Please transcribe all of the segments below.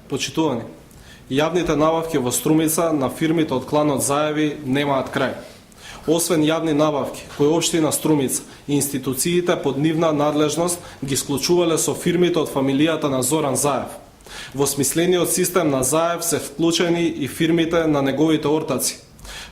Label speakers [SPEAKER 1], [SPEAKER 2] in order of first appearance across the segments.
[SPEAKER 1] Почитувани, јавните набавки во Струмица на фирмите од кланот Заеви немаат крај. Освен јавни набавки, кои општина Струмица и институциите под нивна надлежност ги склучувале со фирмите од фамилијата на Зоран Заев. Во смислениот систем на Заев се вклучени и фирмите на неговите ортаци.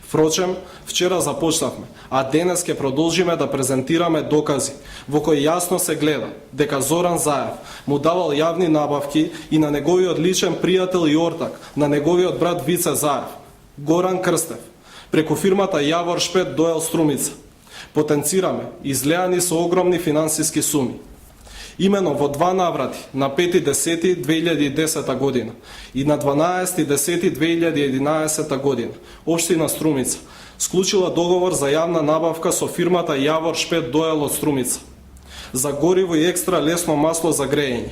[SPEAKER 1] Впрочем, вчера започнавме, а денес ќе продолжиме да презентираме докази во кои јасно се гледа дека Зоран Заев му давал јавни набавки и на неговиот личен пријател и ортак, на неговиот брат Вице Заев, Горан Крстев, преку фирмата Јавор Шпет доел Струмица. Потенцираме излеани со огромни финансиски суми. Имено во два наврати, на 5.10.2010 година и на 12.10.2011 година, општина Струмица склучила договор за јавна набавка со фирмата Јавор Шпет доел од Струмица за гориво и екстра лесно масло за грејење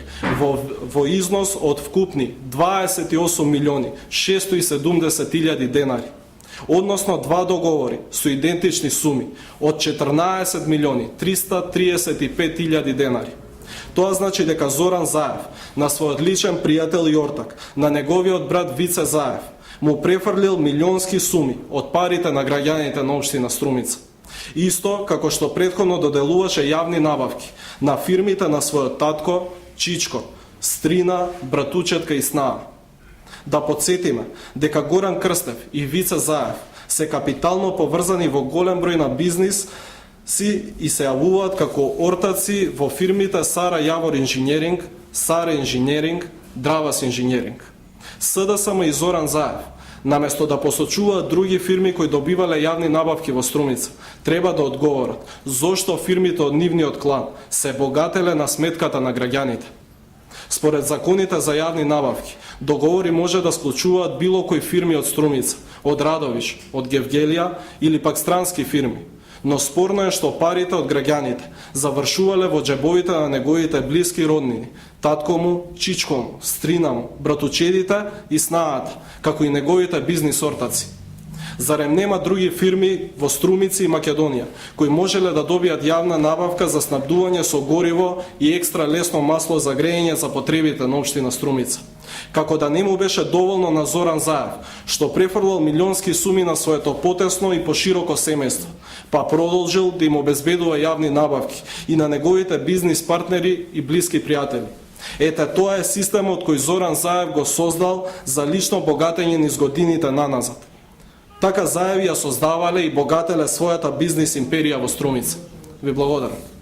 [SPEAKER 1] во износ од вкупни 28.670.000 денари. Односно два договори со идентични суми од 14.335.000 денари. Тоа значи дека Зоран Заев, на својот личен пријател и ортак, на неговиот брат Вице Заев, му префрлил милионски суми од парите на граѓаните на општина Струмица. Исто како што претходно доделуваше јавни набавки на фирмите на својот татко, чичко, стрина, братучетка и снаа. Да подсетиме дека Горан Крстев и Вице Заев се капитално поврзани во голем број на бизнис и се јавуваат како ортаци во фирмите Сара Јавор Инжинеринг, Сара Инжинеринг, Дравас Инжинеринг. СДСМ и Зоран Заев, наместо да посочуваат други фирми кои добивале јавни набавки во Струмица, треба да одговорат зошто фирмите од нивниот клан се богателе на сметката на граѓаните. Според законите за јавни набавки, договори може да склучуваат било кои фирми од Струмица, од Радовиш, од Гевгелија или пак странски фирми. Но спорно е што парите од граѓаните завршувале во џебовите на неговите блиски роднини, татко му, чичко му, стрина му, братучедите и снаата, како и неговите бизнис ортаци. Зарем нема други фирми во Струмица и Македонија, кои можеле да добијат јавна набавка за снабдување со гориво и екстра лесно масло за грејење за потребите на општина Струмица? Како да не му беше доволно на Зоран Заев, што префрлал милионски суми на своето потесно и пошироко семејство, па продолжил да им обезбедува јавни набавки и на неговите бизнис партнери и блиски пријатели. Ете, тоа е системот кој Зоран Заев го создал за лично богатење низ годините наназад. Така Заеви ја создавале и богателе својата бизнис империја во Струмица. Ви благодарам.